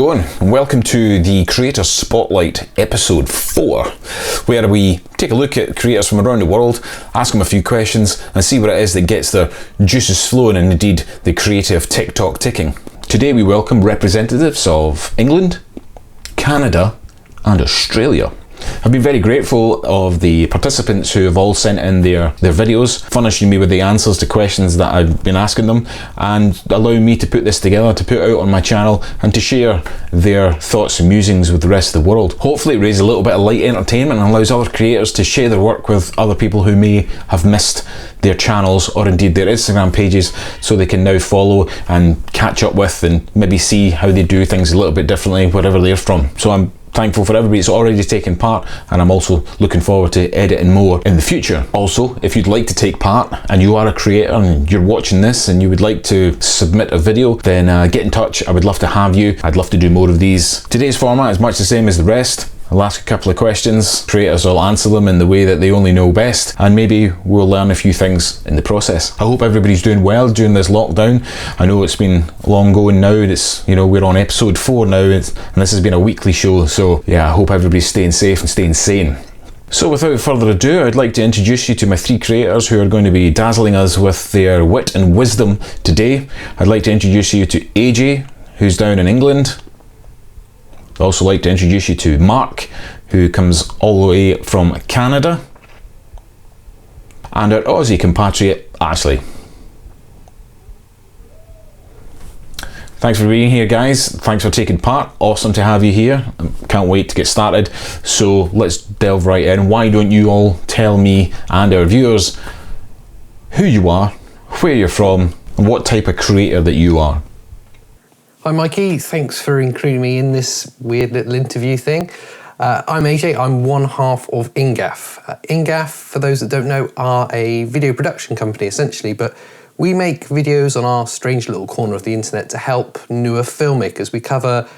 going? And welcome to the Creator Spotlight episode 4, where we take a look at creators from around the world, ask them a few questions and see what it is that gets their juices flowing and indeed the creative TikTok ticking. Today we welcome representatives of England, Canada and Australia. I've been very grateful of the participants who have all sent in their videos, furnishing me with the answers to questions that I've been asking them and allowing me to put this together, to put out on my channel and to share their thoughts and musings with the rest of the world. Hopefully it raises a little bit of light entertainment and allows other creators to share their work with other people who may have missed their channels or indeed their Instagram pages, so they can now follow and catch up with and maybe see how they do things a little bit differently wherever they're from. So I'm thankful for everybody that's already taken part, and I'm also looking forward to editing more in the future. Also, if you'd like to take part and you are a creator and you're watching this and you would like to submit a video, then get in touch. I would love to have you. I'd love to do more of these. Today's format is much the same as the rest. I'll ask a couple of questions, creators will answer them in the way that they only know best, and maybe we'll learn a few things in the process. I hope everybody's doing well during this lockdown. I know it's been long going now, we're on episode 4 now, and this has been a weekly show, so yeah, I hope everybody's staying safe and staying sane. So without further ado, I'd like to introduce you to my 3 creators who are going to be dazzling us with their wit and wisdom today. I'd like to introduce you to AJ, who's down in England. I'd also like to introduce you to Mark, who comes all the way from Canada, and our Aussie compatriot, Ashley. Thanks for being here, guys. Thanks for taking part. Awesome to have you here. Can't wait to get started. So let's delve right in. Why don't you all tell me and our viewers who you are, where you're from, and what type of creator that you are. Hi Mikey, thanks for including me in this weird little interview thing. I'm AJ, I'm one half of Ingaf. Ingaf, for those that don't know, are a video production company essentially, but we make videos on our strange little corner of the internet to help newer filmmakers. We cover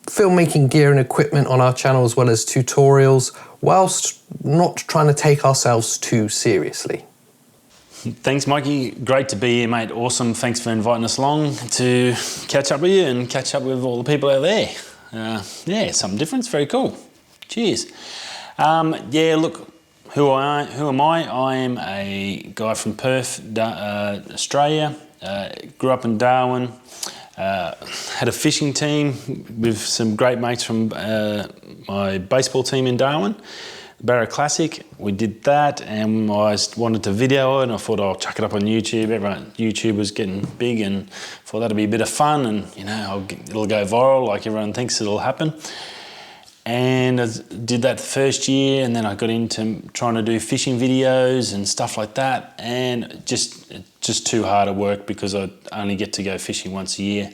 filmmaking gear and equipment on our channel as well as tutorials, whilst not trying to take ourselves too seriously. Thanks, Mikey. Great to be here, mate. Awesome. Thanks for inviting us along to catch up with you and catch up with all the people out there. Yeah, something different. It's very cool. Cheers. Yeah, look, who am I? I am a guy from Perth, Australia. Grew up in Darwin. Had a fishing team with some great mates from my baseball team in Darwin. Barra Classic, we did that, and I wanted to video it, and I thought I'll chuck it up on YouTube. YouTube was getting big, and thought that'd be a bit of fun, and it'll go viral like everyone thinks it'll happen. And I did that the first year, and then I got into trying to do fishing videos and stuff like that, and just too hard at work because I only get to go fishing once a year.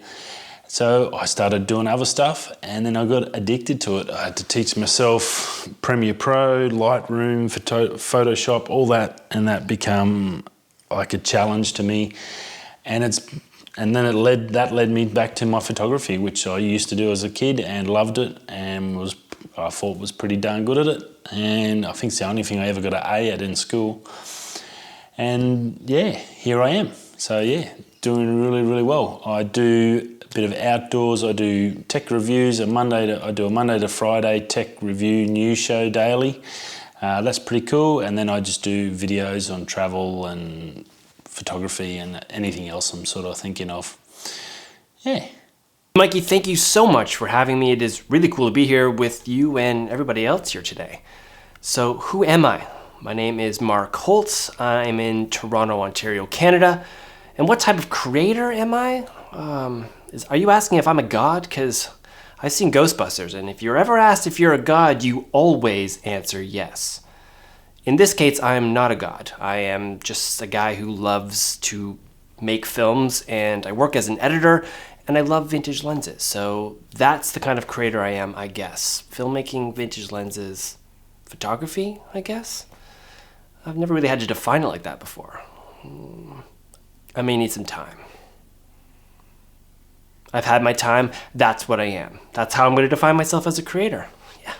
So I started doing other stuff, and then I got addicted to it. I had to teach myself Premiere Pro, Lightroom, Photoshop, all that, and that became like a challenge to me. And then that led me back to my photography, which I used to do as a kid and loved it, and I thought was pretty darn good at it. And I think it's the only thing I ever got an A at in school. And yeah, here I am. So yeah, doing really, really well. I do a bit of outdoors. I do tech reviews. I do a Monday to Friday tech review news show daily. That's pretty cool. And then I just do videos on travel and photography and anything else I'm sort of thinking of. Yeah. Mikey, thank you so much for having me. It is really cool to be here with you and everybody else here today. So who am I? My name is Mark Holtz. I'm in Toronto, Ontario, Canada. And what type of creator am I? Are you asking if I'm a god? Because I've seen Ghostbusters, and if you're ever asked if you're a god, you always answer yes. In this case, I am not a god. I am just a guy who loves to make films, and I work as an editor, and I love vintage lenses. So that's the kind of creator I am, I guess. Filmmaking, vintage lenses, photography, I guess. I've never really had to define it like that before. I may need some time. I've had my time, that's what I am. That's how I'm going to define myself as a creator. Yeah,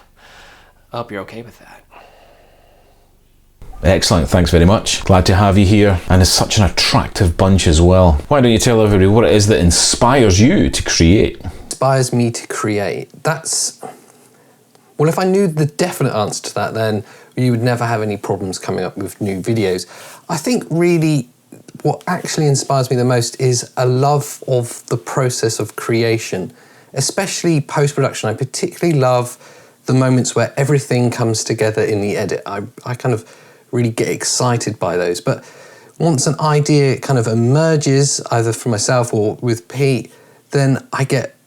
I hope you're okay with that. Excellent, thanks very much. Glad to have you here, and it's such an attractive bunch as well. Why don't you tell everybody what it is that inspires you to create? inspires me to create? Well, if I knew the definite answer to that, then you would never have any problems coming up with new videos. I think really what actually inspires me the most is a love of the process of creation, especially post-production. I particularly love the moments where everything comes together in the edit. I kind of really get excited by those. But once an idea kind of emerges, either for myself or with Pete, then I get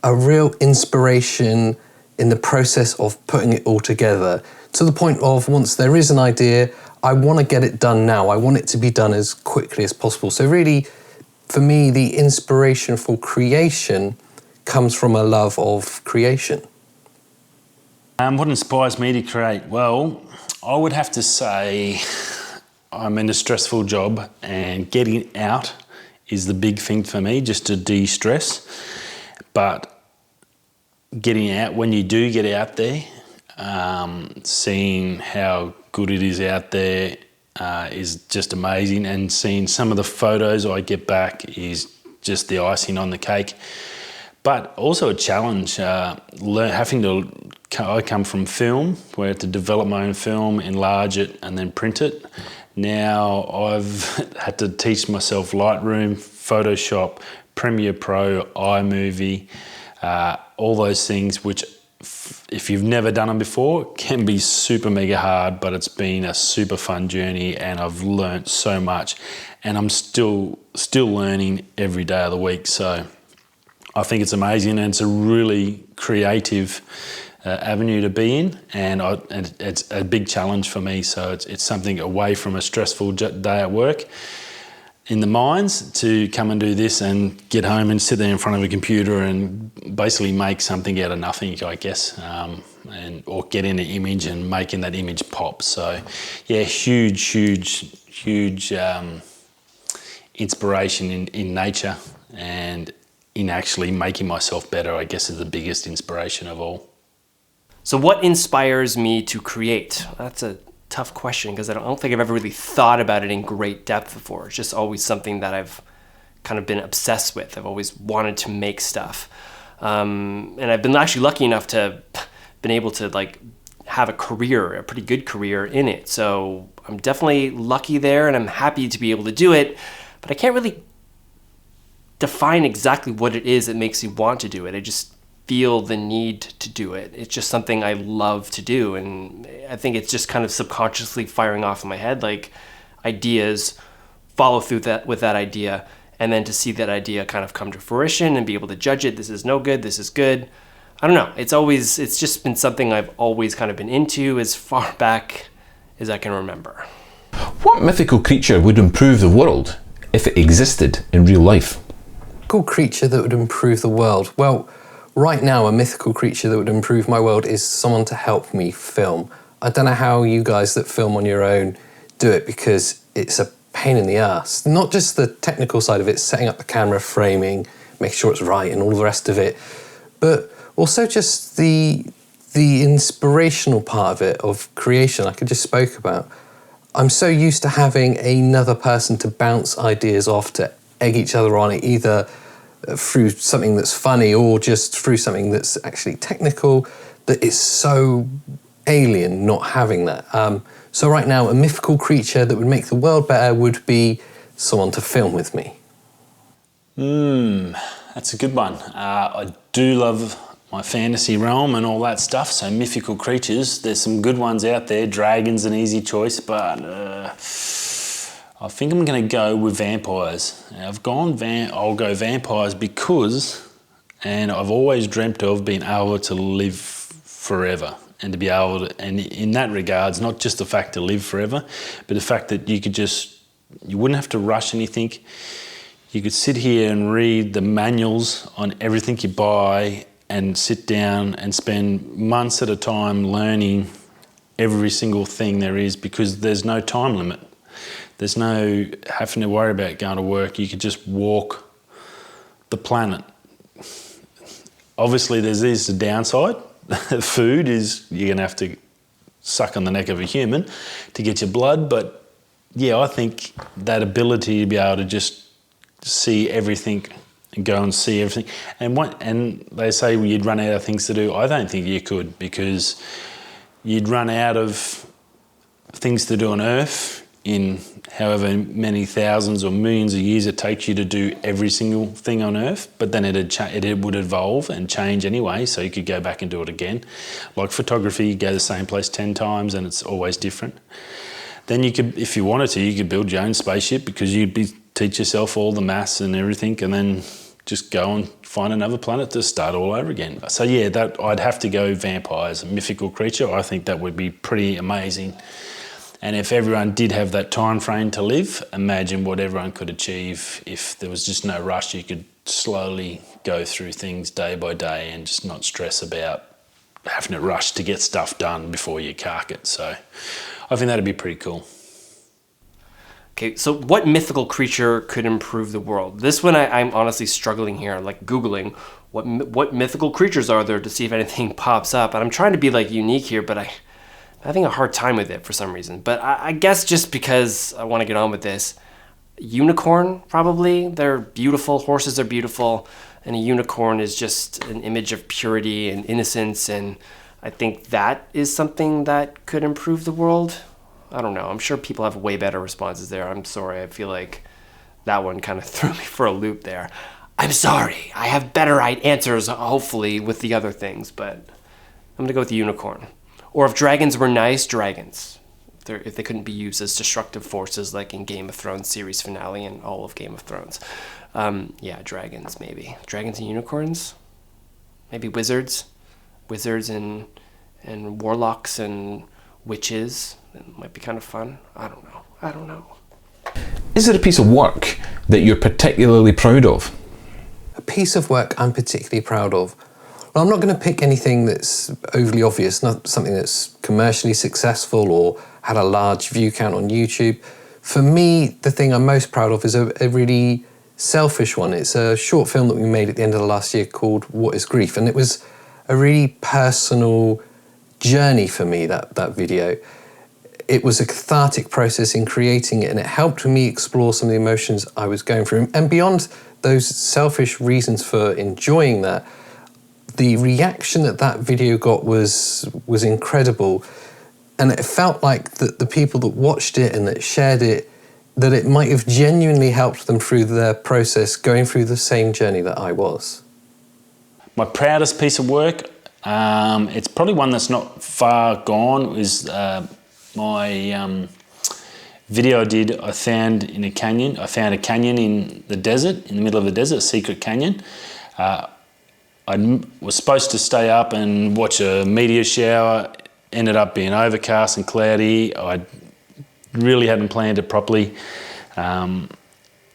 a real inspiration in the process of putting it all together, to the point of once there is an idea, I want to get it done now. I want it to be done as quickly as possible. So really, for me, the inspiration for creation comes from a love of creation. What inspires me to create? Well, I would have to say I'm in a stressful job, and getting out is the big thing for me, just to de-stress. But getting out, when you do get out there, seeing how good it is out there is just amazing, and seeing some of the photos I get back is just the icing on the cake. But also a challenge, I come from film, where I had to develop my own film, enlarge it and then print it. Now I've had to teach myself Lightroom, Photoshop, Premiere Pro, iMovie, all those things which, if you've never done them before, can be super mega hard, but it's been a super fun journey, and I've learnt so much, and I'm still learning every day of the week. So I think it's amazing, and it's a really creative avenue to be in, and it's a big challenge for me. So it's something away from a stressful day at work in the mines, to come and do this and get home and sit there in front of a computer and basically make something out of nothing, I guess, or get in an image and making that image pop. So yeah, huge inspiration in nature, and in actually making myself better, I guess, is the biggest inspiration of all. So what inspires me to create? That's a tough question, because I don't think I've ever really thought about it in great depth before. It's just always something that I've kind of been obsessed with. I've always wanted to make stuff. And I've been actually lucky enough to been able to have a career, a pretty good career in it. So I'm definitely lucky there, and I'm happy to be able to do it, but I can't really define exactly what it is that makes me want to do it. I just feel the need to do it. It's just something I love to do, and I think it's just kind of subconsciously firing off in my head, like ideas, follow through with that idea, and then to see that idea kind of come to fruition and be able to judge it. This is no good, this is good. I don't know. It's just been something I've always kind of been into as far back as I can remember. What mythical creature would improve the world if it existed in real life? Mythical creature that would improve the world? Well, right now, a mythical creature that would improve my world is someone to help me film. I don't know how you guys that film on your own do it, because it's a pain in the ass. Not just the technical side of it, setting up the camera, framing, make sure it's right and all the rest of it, but also just the inspirational part of it, of creation, like I just spoke about. I'm so used to having another person to bounce ideas off, to egg each other on, either through something that's funny or just through something that's actually technical, that it's so alien not having that. So right now, a mythical creature that would make the world better would be someone to film with me. That's a good one. I do love my fantasy realm and all that stuff, so mythical creatures, there's some good ones out there. Dragon's an easy choice, but I think I'm going to go with vampires. I'll go vampires because, and I've always dreamt of being able to live forever, and to be able to, and in that regards, not just the fact to live forever, but the fact that you wouldn't have to rush anything. You could sit here and read the manuals on everything you buy, and sit down and spend months at a time learning every single thing there is, because there's no time limit. There's no having to worry about going to work. You could just walk the planet. Obviously, there's the downside. Food is, you're going to have to suck on the neck of a human to get your blood. But yeah, I think that ability to be able to just see everything and go and see everything. And they say you'd run out of things to do. I don't think you could, because you'd run out of things to do on Earth in however many thousands or millions of years it takes you to do every single thing on Earth, but then it would evolve and change anyway, so you could go back and do it again. Like photography, you go to the same place 10 times and it's always different. Then you could, if you wanted to, you could build your own spaceship, because teach yourself all the maths and everything, and then just go and find another planet to start all over again. So yeah, that I'd have to go vampires, a mythical creature. I think that would be pretty amazing. And if everyone did have that time frame to live, imagine what everyone could achieve if there was just no rush. You could slowly go through things day by day and just not stress about having to rush to get stuff done before you cark it. So I think that'd be pretty cool. Okay, so what mythical creature could improve the world? This one I'm honestly struggling here, like Googling what mythical creatures are there to see if anything pops up. And I'm trying to be like unique here, but I'm having a hard time with it for some reason. But I guess just because I want to get on with this, unicorn probably. They're beautiful, horses are beautiful, and a unicorn is just an image of purity and innocence, and I think that is something that could improve the world. I don't know. I'm sure people have way better responses there. I'm sorry. I feel like that one kind of threw me for a loop there. I'm sorry. I have better answers, hopefully, with the other things, but I'm going to go with the unicorn. Or if dragons were nice, dragons. If they couldn't be used as destructive forces like in Game of Thrones series finale and all of Game of Thrones. Yeah, dragons maybe. Dragons and unicorns? Maybe wizards. Wizards and warlocks and witches. It might be kind of fun. I don't know. Is there a piece of work that you're particularly proud of? A piece of work I'm particularly proud of. Well, I'm not going to pick anything that's overly obvious, not something that's commercially successful or had a large view count on YouTube. For me, the thing I'm most proud of is a really selfish one. It's a short film that we made at the end of the last year called What is Grief? And it was a really personal journey for me, that video. It was a cathartic process in creating it, and it helped me explore some of the emotions I was going through. And beyond those selfish reasons for enjoying that, the reaction that video got was incredible. And it felt like the people that watched it and that shared it, that it might have genuinely helped them through their process, going through the same journey that I was. My proudest piece of work, it's probably one that's not far gone, is my video I did. I found in a canyon. I found a canyon in the desert, in the middle of the desert, a secret canyon. I was supposed to stay up and watch a meteor shower. Ended up being overcast and cloudy. I really hadn't planned it properly.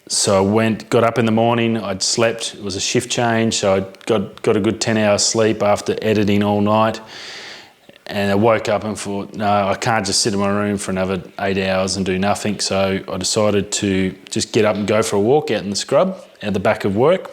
So I got up in the morning. I'd slept. It was a shift change, so I got a good 10 hours sleep after editing all night. And I woke up and thought, no, I can't just sit in my room for another 8 hours and do nothing. So I decided to just get up and go for a walk out in the scrub at the back of work.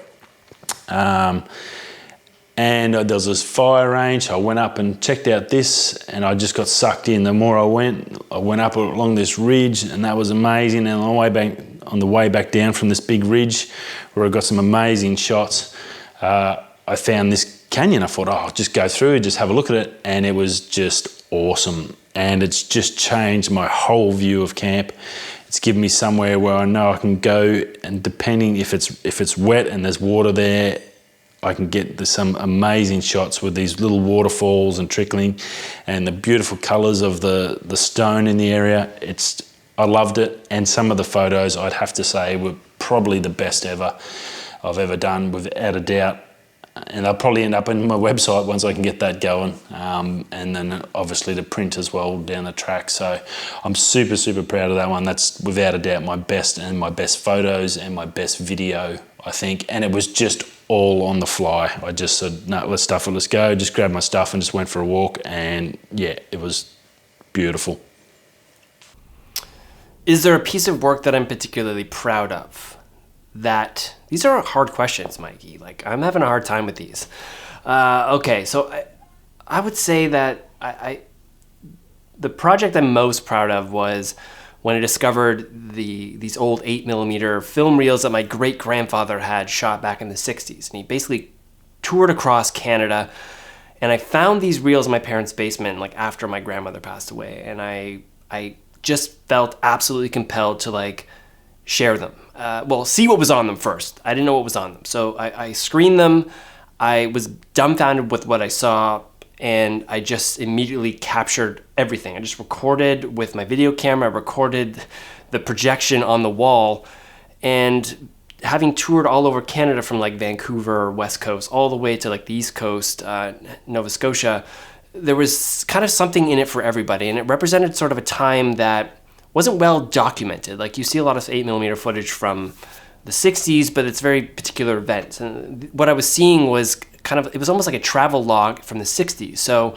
And there was this fire range. I went up and checked out this, and I just got sucked in. The more I went up along this ridge, and that was amazing. And on the way back down from this big ridge, where I got some amazing shots, I found this canyon. I thought, I'll just go through and just have a look at it, and it was just awesome. And it's just changed my whole view of camp. It's given me somewhere where I know I can go, and depending if it's wet and there's water there, I can get some amazing shots with these little waterfalls and trickling, and the beautiful colours of the stone in the area. I loved it, and some of the photos I'd have to say were probably the best ever I've ever done, without a doubt. And they'll probably end up on my website once I can get that going, and then obviously the print as well down the track. So I'm super, super proud of that one. That's without a doubt my best photos and my best video, I think. And it was just all on the fly. I just said, no, let's stuff it, let's go. Just grabbed my stuff and just went for a walk, and yeah, it was beautiful. Is there a piece of work that I'm particularly proud of? These are hard questions, Mikey. Like, I'm having a hard time with these. Okay, so I would say that the project I'm most proud of was when I discovered these old 8mm film reels that my great-grandfather had shot back in the 60s. And he basically toured across Canada, and I found these reels in my parents' basement like after my grandmother passed away, and I just felt absolutely compelled to like share them. See what was on them first. I didn't know what was on them. So I screened them. I was dumbfounded with what I saw, and I just immediately captured everything. I just recorded with my video camera, I recorded the projection on the wall, and having toured all over Canada from like Vancouver, West Coast, all the way to like the East Coast, Nova Scotia, there was kind of something in it for everybody, and it represented sort of a time that wasn't well documented. Like you see a lot of 8mm footage from the 60s, but it's very particular events. And what I was seeing was it was almost like a travel log from the 60s. So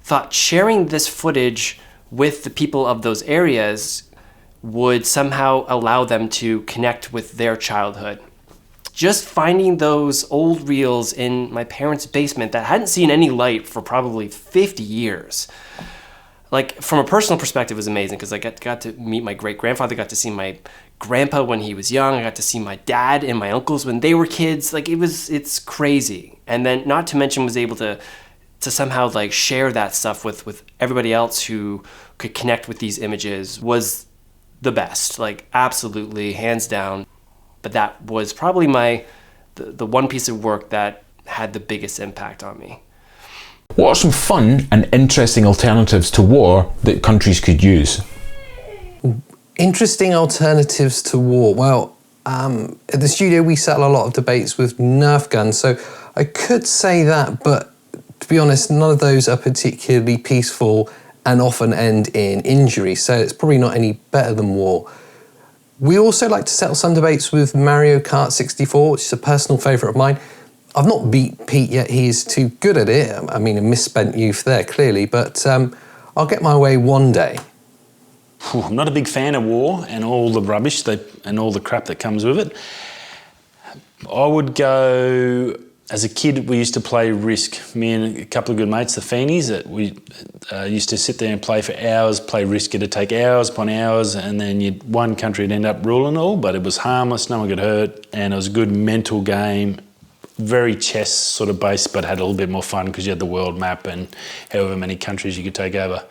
thought sharing this footage with the people of those areas would somehow allow them to connect with their childhood. Just finding those old reels in my parents' basement that hadn't seen any light for probably 50 years. Like from a personal perspective, it was amazing because I got to meet my great-grandfather, got to see my grandpa when he was young, I got to see my dad and my uncles when they were kids. Like it's crazy. And then not to mention was able to somehow like share that stuff with everybody else who could connect with these images was the best, like absolutely hands down. But that was probably the one piece of work that had the biggest impact on me. What are some fun and interesting alternatives to war that countries could use? Interesting alternatives to war. Well, at the studio we settle a lot of debates with Nerf guns, so I could say that, but to be honest, none of those are particularly peaceful and often end in injury, so it's probably not any better than war. We also like to settle some debates with Mario Kart 64, which is a personal favourite of mine. I've not beat Pete yet, he is too good at it. I mean, a misspent youth there, clearly, but I'll get my way one day. I'm not a big fan of war and all the rubbish and all the crap that comes with it. I would go, as a kid, we used to play Risk. Me and a couple of good mates, the Feenies, that we used to sit there and play for hours, play Risk. It'd take hours upon hours, and then one country would end up ruling all, but it was harmless, no one got hurt, and it was a good mental game. Very chess sort of based, but had a little bit more fun because you had the world map and however many countries you could take over.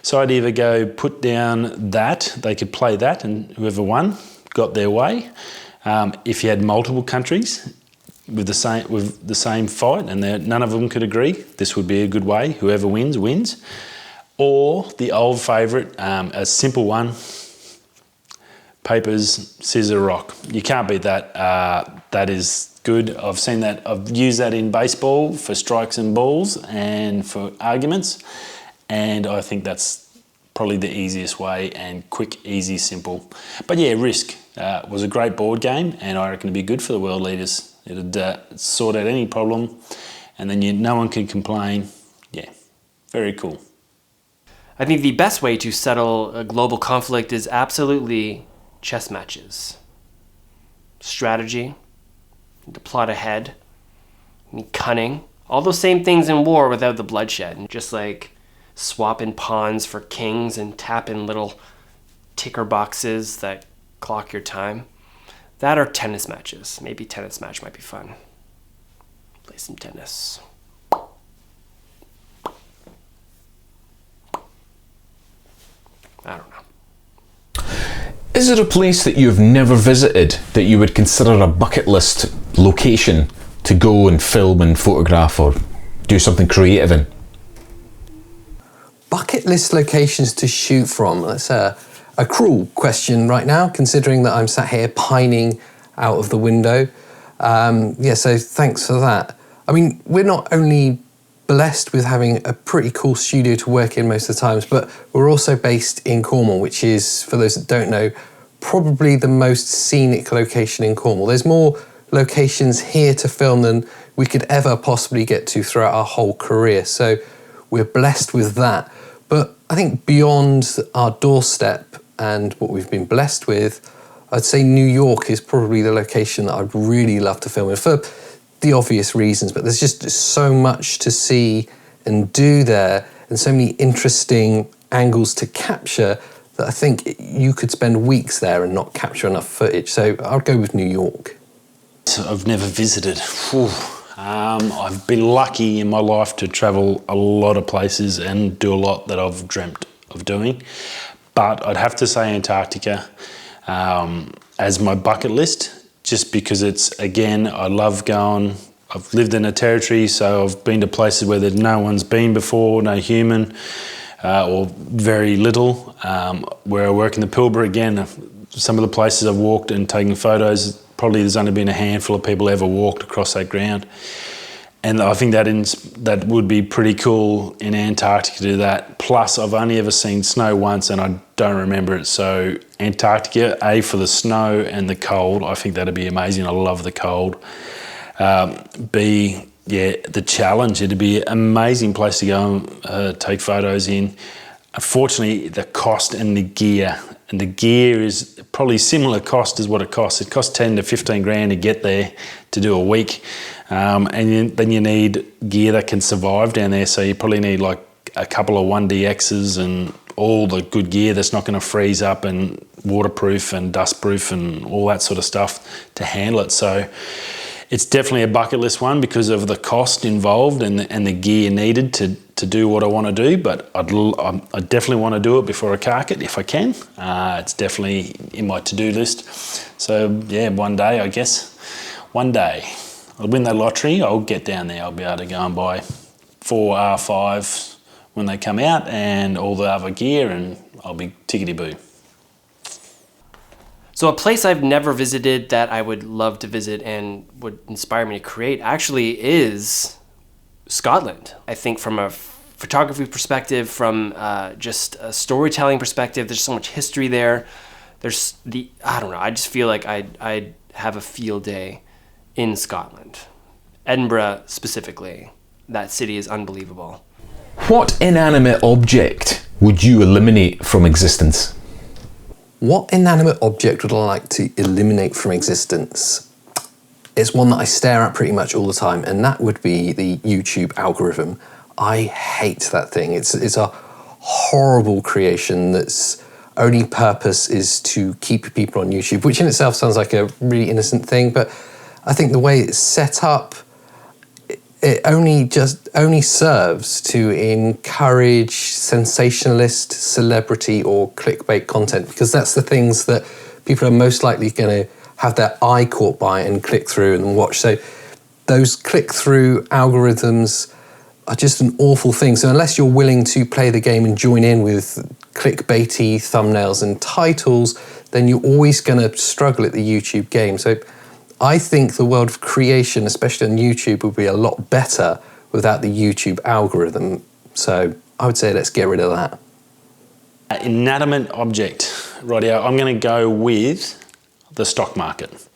So I'd either go put down that, they could play that, and whoever won got their way. If you had multiple countries with the same fight and none of them could agree, this would be a good way. Whoever wins, wins. Or the old favourite, a simple one, papers, scissors, rock. You can't beat that. That is good. I've seen that. I've used that in baseball for strikes and balls and for arguments. And I think that's probably the easiest way and quick, easy, simple. But yeah, Risk was a great board game, and I reckon it'd be good for the world leaders. It'd sort out any problem, and then no one can complain. Yeah, very cool. I think the best way to settle a global conflict is absolutely chess matches. Strategy, to plot ahead, cunning, all those same things in war without the bloodshed, and just like swapping pawns for kings and tapping little ticker boxes that clock your time. That or tennis matches. Maybe tennis match might be fun. Play some tennis. I don't know. Is there a place that you've never visited that you would consider a bucket list location to go and film and photograph or do something creative in? Bucket list locations to shoot from. That's a cruel question right now, considering that I'm sat here pining out of the window. So thanks for that. I mean, we're not only blessed with having a pretty cool studio to work in most of the times, but we're also based in Cornwall, which is, for those that don't know, probably the most scenic location in Cornwall. There's more locations here to film than we could ever possibly get to throughout our whole career. So we're blessed with that. But I think beyond our doorstep and what we've been blessed with, I'd say New York is probably the location that I'd really love to film in for the obvious reasons, but there's just so much to see and do there and so many interesting angles to capture that I think you could spend weeks there and not capture enough footage. So I'll go with New York. I've never visited. Whew. I've been lucky in my life to travel a lot of places and do a lot that I've dreamt of doing. But I'd have to say Antarctica as my bucket list, just because it's, again, I love going. I've lived in a territory, so I've been to places where no one's been before, no human, or very little. Where I work in the Pilbara, again, some of the places I've walked and taken photos, probably there's only been a handful of people ever walked across that ground. And I think that would be pretty cool in Antarctica to do that. Plus, I've only ever seen snow once and I don't remember it. So Antarctica, A, for the snow and the cold, I think that'd be amazing. I love the cold. B, yeah, the challenge. It'd be an amazing place to go and take photos in. Unfortunately, the cost and the gear. And the gear is probably similar cost as what it costs. It costs 10 to 15 grand to get there to do a week. Then you need gear that can survive down there. So you probably need like a couple of 1DXs and all the good gear that's not going to freeze up and waterproof and dustproof and all that sort of stuff to handle it. So it's definitely a bucket list one because of the cost involved and the gear needed to do what I want to do. But I definitely want to do it before I cark it if I can. It's definitely in my to-do list. So yeah, one day, I guess. One day I'll win the lottery, I'll get down there. I'll be able to go and buy 4 R5s when they come out and all the other gear, and I'll be tickety-boo. So a place I've never visited that I would love to visit and would inspire me to create actually is Scotland. I think from a photography perspective, from just a storytelling perspective, there's so much history there. I don't know, I just feel like I'd have a field day in Scotland. Edinburgh specifically. That city is unbelievable. What inanimate object would you eliminate from existence? What inanimate object would I like to eliminate from existence? It's one that I stare at pretty much all the time, and that would be the YouTube algorithm. I hate that thing. It's a horrible creation that's only purpose is to keep people on YouTube, which in itself sounds like a really innocent thing, but I think the way it's set up, it only serves to encourage sensationalist, celebrity or clickbait content, because that's the things that people are most likely going to have their eye caught by and click through and watch. So those click-through algorithms are just an awful thing. So unless you're willing to play the game and join in with clickbaity thumbnails and titles, then you're always going to struggle at the YouTube game. So I think the world of creation, especially on YouTube, would be a lot better without the YouTube algorithm. So I would say let's get rid of that. Inanimate object. Rightio, I'm going to go with the stock market.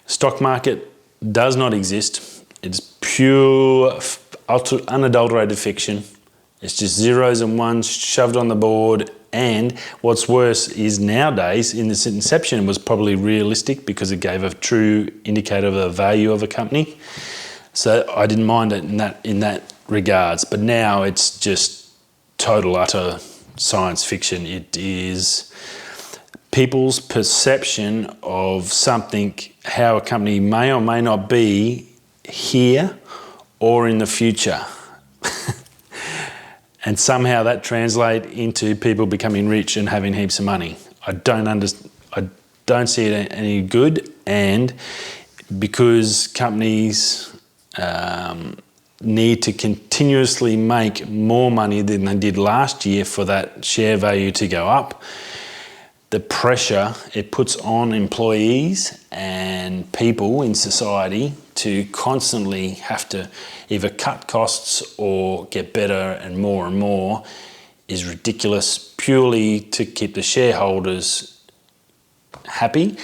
Stock market does not exist. It's pure, unadulterated fiction. It's just zeros and ones shoved on the board. And what's worse is nowadays, in its inception, it was probably realistic because it gave a true indicator of the value of a company. So I didn't mind it in that regards. But now it's just total, utter science fiction. It is people's perception of something, how a company may or may not be here or in the future. And somehow that translates into people becoming rich and having heaps of money. I don't see it any good, and because companies need to continuously make more money than they did last year for that share value to go up, the pressure it puts on employees and people in society to constantly have to either cut costs or get better and more is ridiculous, purely to keep the shareholders happy.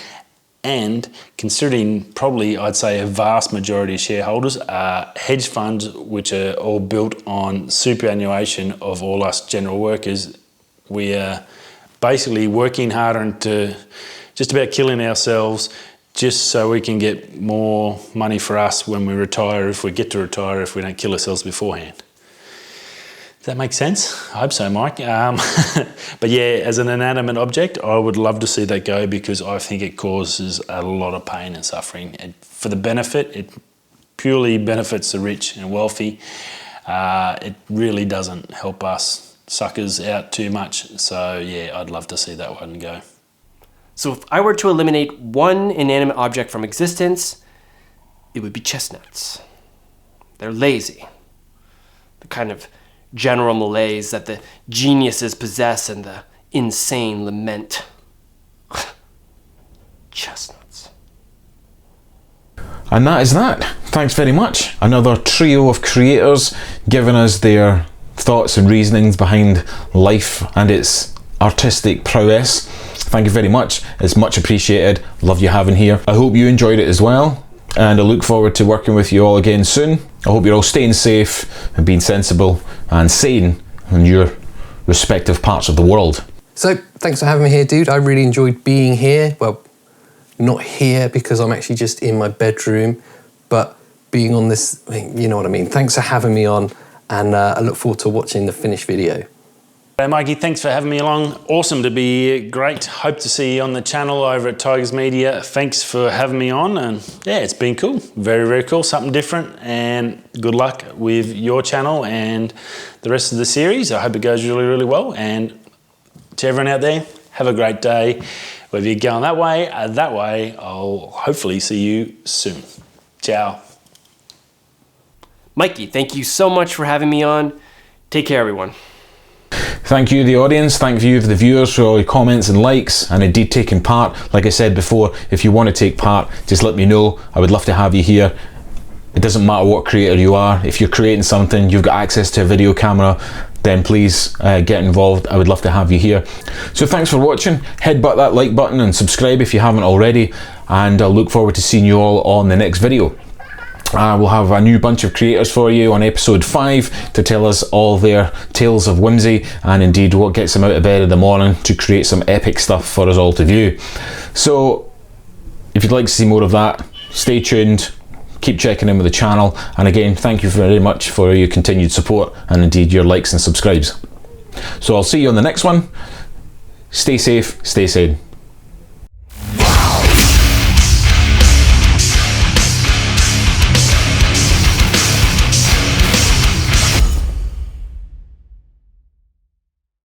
And considering probably, I'd say, a vast majority of shareholders are hedge funds, which are all built on superannuation of all us general workers. We are basically working harder into just about killing ourselves just so we can get more money for us when we retire, if we get to retire, if we don't kill ourselves beforehand. That makes sense. I hope so, Mike. But yeah, as an inanimate object, I would love to see that go because I think it causes a lot of pain and suffering. And for the benefit, it purely benefits the rich and wealthy. It really doesn't help us suckers out too much. So yeah, I'd love to see that one go. So if I were to eliminate one inanimate object from existence, it would be chestnuts. They're lazy. The kind of general malaise that the geniuses possess and the insane lament. Chestnuts. And that is that. Thanks very much. Another trio of creators giving us their thoughts and reasonings behind life and its artistic prowess. Thank you very much. It's much appreciated. Love you having here. I hope you enjoyed it as well. And I look forward to working with you all again soon. I hope you're all staying safe and being sensible and sane in your respective parts of the world. So, thanks for having me here, dude. I really enjoyed being here. Well, not here because I'm actually just in my bedroom, but being on this, you know what I mean. Thanks for having me on, and I look forward to watching the finished video. Hey Mikey, thanks for having me along. Awesome to be here. Great. Hope to see you on the channel over at Tigers Media. Thanks for having me on, and yeah, it's been cool. Very, very cool. Something different, and good luck with your channel and the rest of the series. I hope it goes really, really well. And to everyone out there, have a great day. Whether you're going that way, I'll hopefully see you soon. Ciao. Mikey, thank you so much for having me on. Take care, everyone. Thank you, the audience. Thank you, the viewers, for all your comments and likes, and indeed taking part. Like I said before, if you want to take part, just let me know. I would love to have you here. It doesn't matter what creator you are. If you're creating something, you've got access to a video camera, then please get involved. I would love to have you here. So thanks for watching. Headbutt that like button and subscribe if you haven't already. And I'll look forward to seeing you all on the next video. We'll have a new bunch of creators for you on episode 5 to tell us all their tales of whimsy and indeed what gets them out of bed in the morning to create some epic stuff for us all to view. So if you'd like to see more of that, stay tuned, keep checking in with the channel, and again, thank you very much for your continued support and indeed your likes and subscribes. So I'll see you on the next one. Stay safe, stay sane.